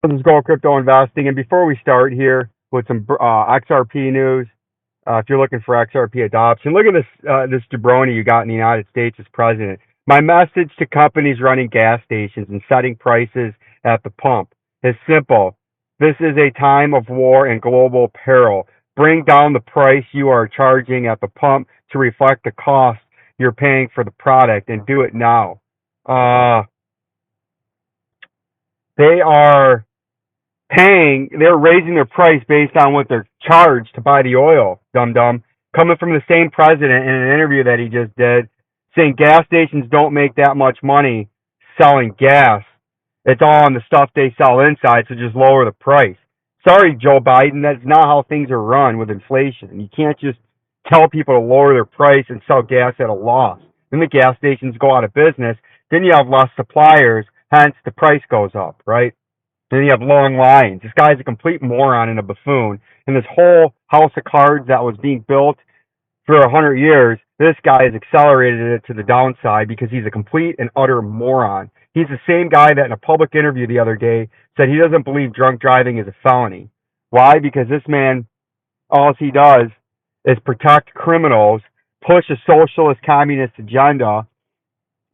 Let's go crypto investing. And before we start here with some XRP news, if you're looking for XRP adoption, look at this jabroni you got in the United States as president. My message to companies running gas stations and setting prices at the pump is simple. This is a time of war and global peril. Bring down the price you are charging at the pump to reflect the cost you're paying for the product, and do it now. They're raising their price based on what they're charged to buy the oil, dum-dum. Coming from the same president in an interview that he just did, saying gas stations don't make that much money selling gas. It's all on the stuff they sell inside, so just lower the price. Sorry, Joe Biden, that's not how things are run with inflation. You can't just tell people to lower their price and sell gas at a loss. Then the gas stations go out of business. Then you have less suppliers, hence the price goes up, right? Then you have long lines. This guy's a complete moron and a buffoon. And this whole house of cards that was being built for 100 years, this guy has accelerated it to the downside because he's a complete and utter moron. He's the same guy that in a public interview the other day said he doesn't believe drunk driving is a felony. Why? Because this man, all he does is protect criminals, push a socialist communist agenda,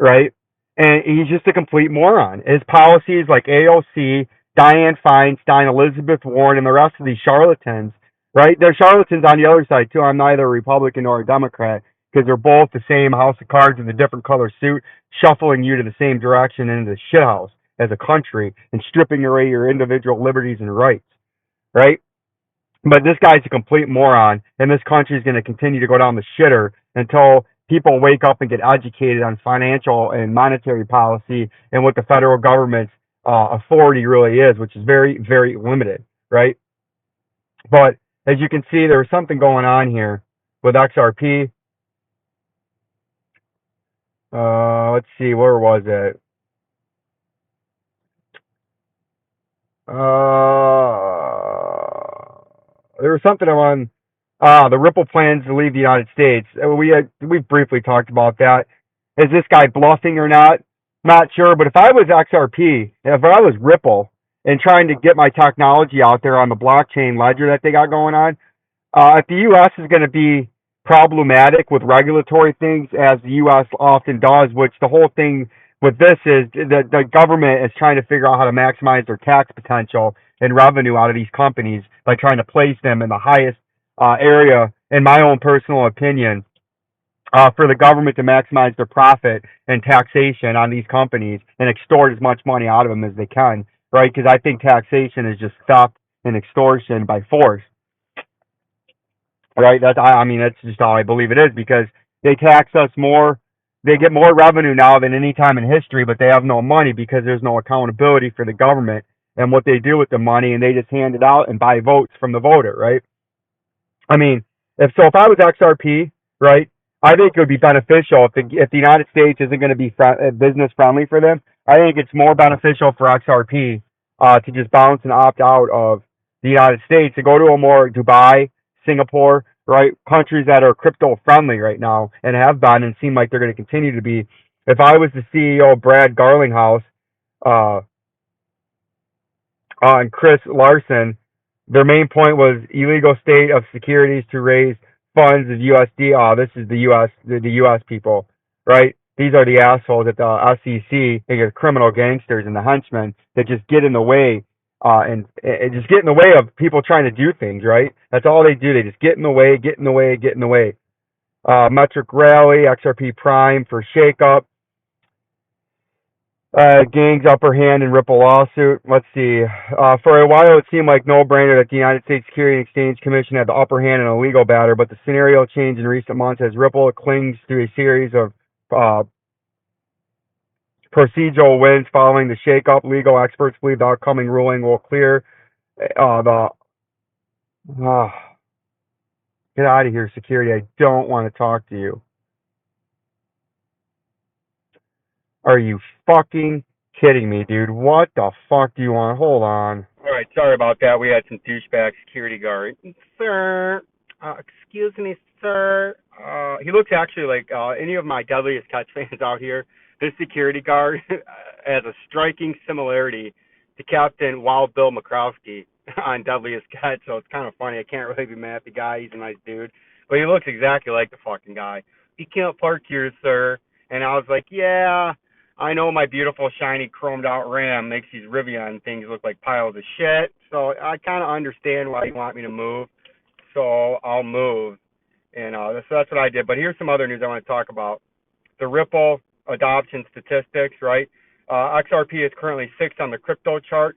right? And he's just a complete moron. His policies like AOC, Dianne Feinstein, Elizabeth Warren, and the rest of these charlatans, right? They're charlatans on the other side, too. I'm neither a Republican nor a Democrat because they're both the same house of cards in a different color suit, shuffling you to the same direction into the shithouse as a country and stripping away your individual liberties and rights, right? But this guy's a complete moron, and this country is going to continue to go down the shitter until people wake up and get educated on financial and monetary policy and what the federal government's authority really is, which is very, very limited, right? But as you can see, there was something going on here with XRP. Let's see, where was it? There was something on the Ripple plans to leave the United States. We briefly talked about that. Is this guy bluffing or not? Not sure, but if I was XRP, if I was Ripple and trying to get my technology out there on the blockchain ledger that they got going on, if the U.S. is going to be problematic with regulatory things, as the U.S. often does, which the whole thing with this is the government is trying to figure out how to maximize their tax potential and revenue out of these companies by trying to place them in the highest area, in my own personal opinion, for the government to maximize their profit and taxation on these companies and extort as much money out of them as they can, right? Because I think taxation is just theft and extortion by force, right? That's just how I believe it is, because they tax us more. They get more revenue now than any time in history, but they have no money because there's no accountability for the government and what they do with the money, and they just hand it out and buy votes from the voter, right? I mean, if I was XRP, right, I think it would be beneficial if the United States isn't going to be business friendly for them. I think it's more beneficial for XRP to just bounce and opt out of the United States, to go to a more Dubai, Singapore, right, countries that are crypto friendly right now and have been and seem like they're going to continue to be. If I was the CEO of Brad Garlinghouse and Chris Larson, their main point was illegal state of securities to raise funds of USD. Oh, this is the US people, right? These are the assholes at the SEC. They are criminal gangsters and the henchmen that just get in the way, and just get in the way of people trying to do things, right? That's all they do. They just get in the way, get in the way, get in the way. Metric rally, XRP Prime for shakeup. Gang's upper hand in Ripple lawsuit. Let's see. For a while, it seemed like no-brainer that the United States Securities and Exchange Commission had the upper hand in a legal matter, but the scenario changed in recent months as Ripple clings to a series of procedural wins following the shakeup. Legal experts believe the upcoming ruling will clear the. Get out of here, security. I don't want to talk to you. Are you fucking kidding me, dude? What the fuck do you want? Hold on. All right, sorry about that. We had some douchebag security guard. Sir, excuse me, sir. He looks actually like any of my Deadliest Catch fans out here. This security guard has a striking similarity to Captain Wild Bill McCroskey on Deadliest Catch, so it's kind of funny. I can't really be mad at the guy. He's a nice dude. But he looks exactly like the fucking guy. You can't park here, sir. And I was like, yeah, I know my beautiful, shiny, chromed out Ram makes these Rivian things look like piles of shit. So I kind of understand why you want me to move. So I'll move. And so that's what I did. But here's some other news I want to talk about. The Ripple adoption statistics, right? XRP is currently 6th on the crypto chart.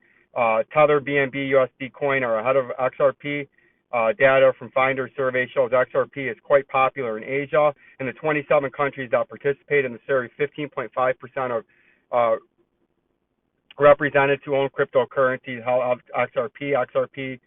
Tether, BNB, USD coin are ahead of XRP. Data from Finder survey shows XRP is quite popular in Asia. In the 27 countries that participate in the survey, 15.5% of representatives who own cryptocurrencies held XRP. XRP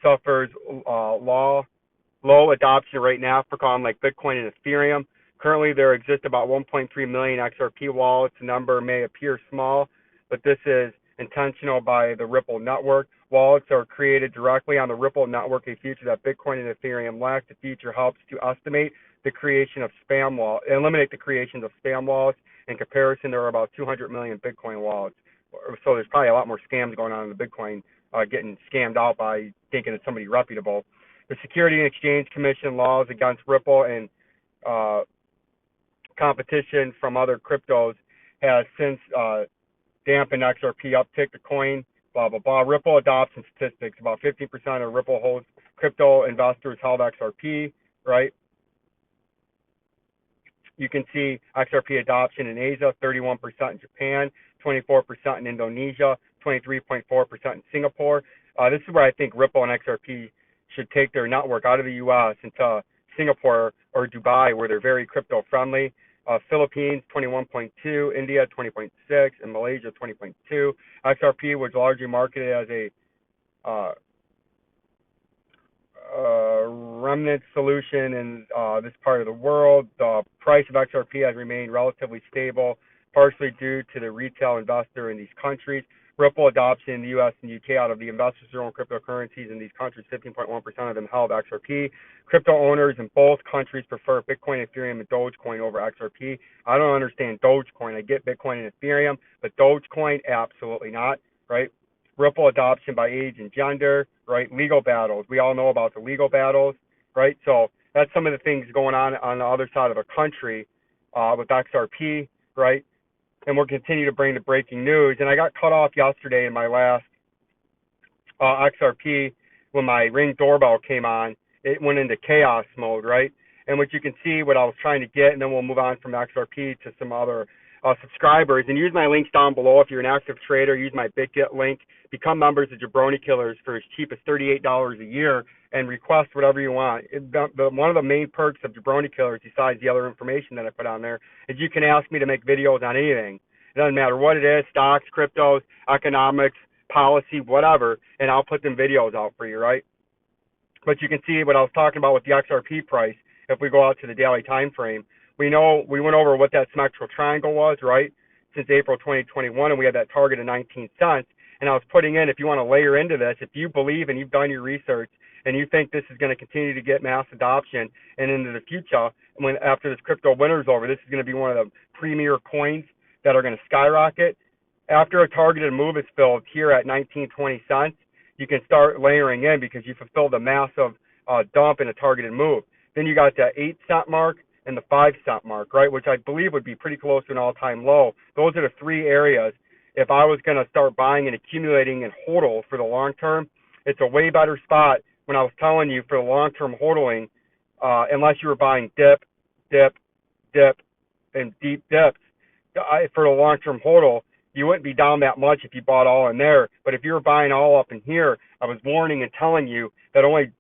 suffers low adoption rate in Africa, unlike Bitcoin and Ethereum. Currently, there exist about 1.3 million XRP wallets. The number may appear small, but this is intentional by the Ripple network. Wallets are created directly on the Ripple network, a feature that Bitcoin and Ethereum lack. The feature helps to estimate the creation of eliminate the creation of spam wallets. In comparison, there are about 200 million Bitcoin wallets. So there's probably a lot more scams going on in the Bitcoin, getting scammed out by thinking it's somebody reputable. The Securities and Exchange Commission laws against Ripple and competition from other cryptos has since dampened XRP uptick. The coin, blah, blah, blah. Ripple adoption statistics. About 15% of Ripple holds crypto investors held XRP, right? You can see XRP adoption in Asia, 31% in Japan, 24% in Indonesia, 23.4% in Singapore. This is where I think Ripple and XRP should take their network out of the U.S. into Singapore or Dubai, where they're very crypto friendly. Philippines 21.2, India 20.6, and Malaysia 20.2. XRP was largely marketed as a remnant solution in this part of the world. The price of XRP has remained relatively stable, partially due to the retail investor in these countries. Ripple adoption in the U.S. and UK, out of the investors who own cryptocurrencies in these countries, 15.1% of them held XRP. Crypto owners in both countries prefer Bitcoin, Ethereum, and Dogecoin over XRP. I don't understand Dogecoin. I get Bitcoin and Ethereum, but Dogecoin, absolutely not, right? Ripple adoption by age and gender, right? Legal battles. We all know about the legal battles, right? So that's some of the things going on the other side of the country with XRP, right? And we'll continue to bring the breaking news. And I got cut off yesterday in my last XRP when my Ring doorbell came on. It went into chaos mode, right? And what you can see, what I was trying to get, and then we'll move on from XRP to some other subscribers. And use my links down below. If you're an active trader, use my Bitget link. Become members of Jabroni Killers for as cheap as $38 a year and request whatever you want. One of the main perks of Jabroni Killers, besides the other information that I put on there, is you can ask me to make videos on anything. It doesn't matter what it is, stocks, cryptos, economics, policy, whatever, and I'll put them videos out for you, right? But you can see what I was talking about with the XRP price. If we go out to the daily time frame, we know we went over what that symmetrical triangle was, right? Since April 2021, and we had that target of 19 cents. And I was putting in, if you want to layer into this, if you believe and you've done your research and you think this is going to continue to get mass adoption and into the future, when after this crypto winter's over, this is going to be one of the premier coins that are going to skyrocket. After a targeted move is filled here at 19-20 cents, you can start layering in because you fulfilled a massive dump in a targeted move. Then you got the 8 cent mark and the 5 cent mark, right? Which I believe would be pretty close to an all-time low. Those are the three areas. If I was going to start buying and accumulating and hodl for the long term, it's a way better spot when I was telling you for the long-term hodling, unless you were buying dip, dip, dip, and deep dips. For the long-term hodl, you wouldn't be down that much if you bought all in there. But if you were buying all up in here, I was warning and telling you that only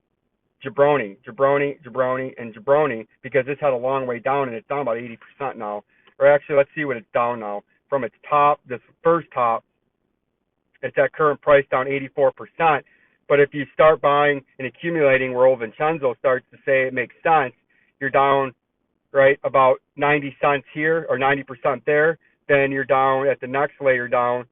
jabroni, and jabroni, because this had a long way down, and it's down about 80% now. Or actually, let's see what it's down now. From its top, this first top, it's at current price down 84%. But if you start buying and accumulating where old Vincenzo starts to say it makes sense, you're down, right, about 90 cents here or 90% there. Then you're down at the next layer down,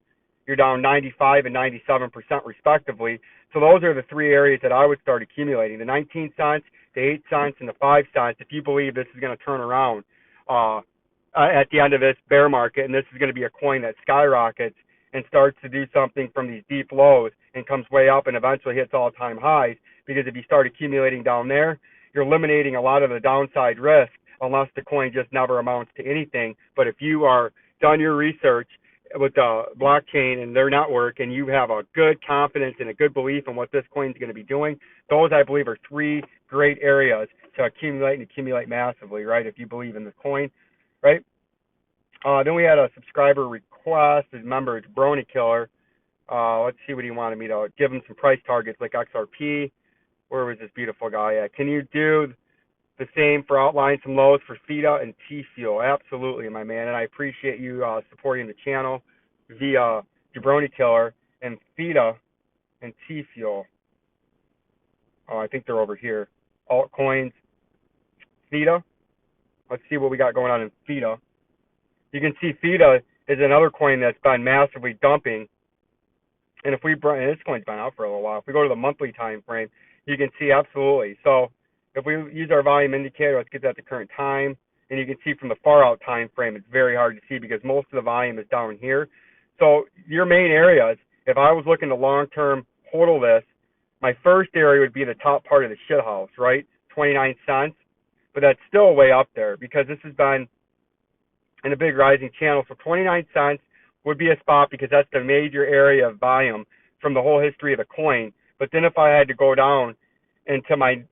you're down 95 and 97% respectively. So those are the three areas that I would start accumulating: the 19 cents, the 8 cents, and the 5 cents. If you believe this is going to turn around at the end of this bear market, and this is going to be a coin that skyrockets and starts to do something from these deep lows and comes way up and eventually hits all-time highs. Because if you start accumulating down there, you're eliminating a lot of the downside risk, unless the coin just never amounts to anything. But if you are done your research with the blockchain and their network, and you have a good confidence and a good belief in what this coin is going to be doing, those I believe are three great areas to accumulate massively, right? If you believe in the coin, right? Then we had a subscriber request. Remember, it's Brony Killer. Let's see what he wanted me to give him some price targets like XRP. Where was this beautiful guy at? Can you do the same for outlining some lows for Theta and TFULE? Absolutely, my man, and I appreciate you supporting the channel via Jabroni Killer and Theta and TFULE. Oh, I think they're over here. Altcoins, Theta. Let's see what we got going on in Theta. You can see Theta is another coin that's been massively dumping. And if we bring, this coin's been out for a little while. If we go to the monthly time frame, you can see absolutely. So if we use our volume indicator, let's get that to current time. And you can see from the far out time frame, it's very hard to see because most of the volume is down here. So your main areas, if I was looking to long-term hodl this, my first area would be the top part of the shit house, right? 29 cents. But that's still way up there because this has been in a big rising channel. So 29 cents would be a spot because that's the major area of volume from the whole history of the coin. But then if I had to go down into my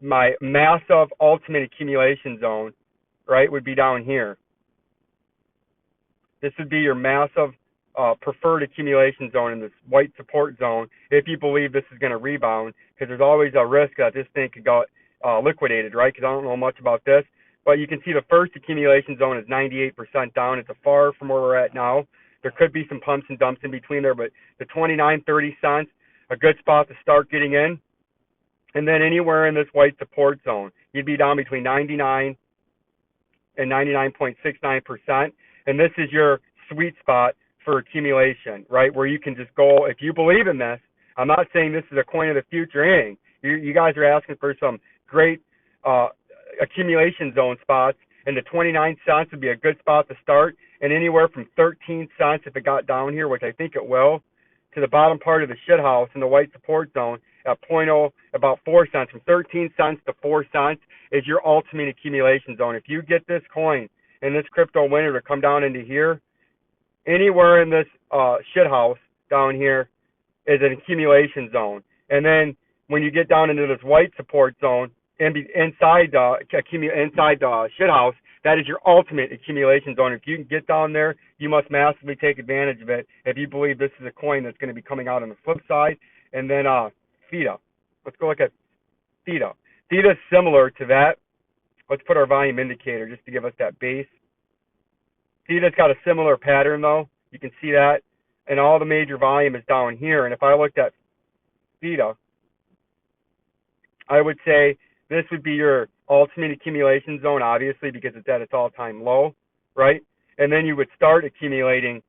massive ultimate accumulation zone, right, would be down here. This would be your massive preferred accumulation zone in this white support zone if you believe this is going to rebound, because there's always a risk that this thing could go liquidated, right? Because I don't know much about this. But you can see the first accumulation zone is 98% down. It's far from where we're at now. There could be some pumps and dumps in between there, but the 29, 30 cents, a good spot to start getting in. And then anywhere in this white support zone, you'd be down between 99 and 99.69%. And this is your sweet spot for accumulation, right? Where you can just go, if you believe in this. I'm not saying this is a coin of the future inning. You guys are asking for some great accumulation zone spots, and the 29 cents would be a good spot to start, and anywhere from 13 cents if it got down here, which I think it will, to the bottom part of the shit house in the white support zone at 0.0, about 4 cents. From 13 cents to 4 cents is your ultimate accumulation zone. If you get this coin and this crypto winter to come down into here, anywhere in this shit house down here is an accumulation zone. And then when you get down into this white support zone, inside the shit house, that is your ultimate accumulation zone. If you can get down there, you must massively take advantage of it if you believe this is a coin that's going to be coming out on the flip side. And then Theta. Let's go look at Theta. Theta is similar to that. Let's put our volume indicator just to give us that base. Theta's got a similar pattern though. You can see that. And all the major volume is down here. And if I looked at Theta, I would say this would be your ultimate accumulation zone, obviously, because it's at its all-time low, right? And then you would start accumulating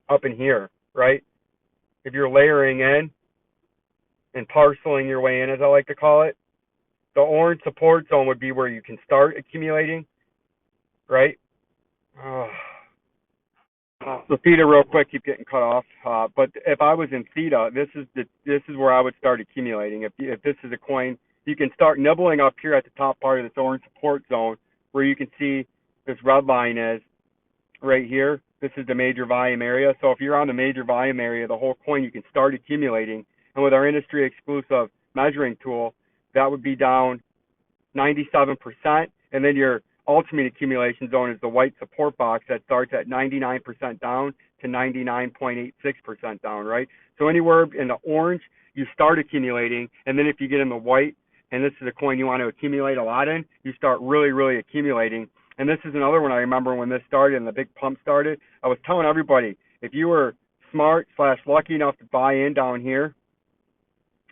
up in here, right? If you're layering in and parceling your way in, as I like to call it, the orange support zone would be where you can start accumulating, right? So Theta, real quick, keep getting cut off. But if I was in Theta, this is where I would start accumulating. If this is a coin you can start nibbling up here at the top part of this orange support zone where you can see this red line is right here. This is the major volume area. So if you're on the major volume area, the whole coin, you can start accumulating. And with our industry exclusive measuring tool, that would be down 97%. And then your ultimate accumulation zone is the white support box that starts at 99% down to 99.86% down, right? So anywhere in the orange, you start accumulating. And then if you get in the white, and this is a coin you want to accumulate a lot in, you start really, really accumulating. And this is another one I remember when this started and the big pump started. I was telling everybody, if you were smart / lucky enough to buy in down here,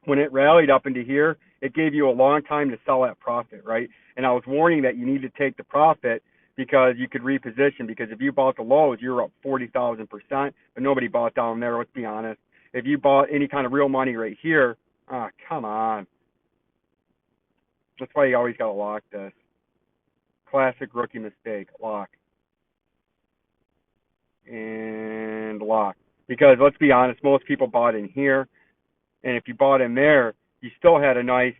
when it rallied up into here, it gave you a long time to sell at profit, right? And I was warning that you need to take the profit because you could reposition. Because if you bought the lows, you were up 40,000%, but nobody bought down there, let's be honest. If you bought any kind of real money right here, come on. That's why you always got to lock this. Classic rookie mistake, lock. And lock. Because let's be honest, most people bought in here. And if you bought in there, you still had a nice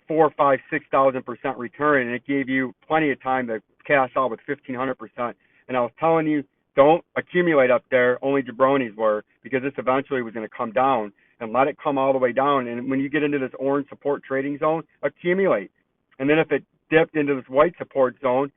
4, 5, 6,000% return, and it gave you plenty of time to cash out with 1,500%. And I was telling you, don't accumulate up there. Only jabronis were, because this eventually was going to come down, and let it come all the way down. And when you get into this orange support trading zone, accumulate. And then if it dipped into this white support zone,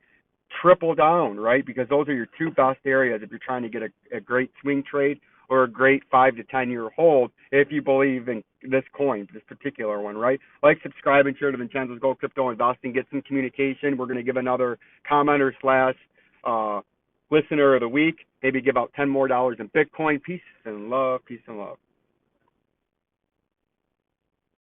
triple down, right? Because those are your two best areas if you're trying to get a great swing trade or a great 5 to 10 year hold if you believe in this coin, this particular one, right? Like, subscribe, and share to Vincenzo's Gold Crypto Investing. Get some communication. We're going to give another commenter / listener of the week. Maybe give out $10 more in Bitcoin. Peace and love. Peace and love.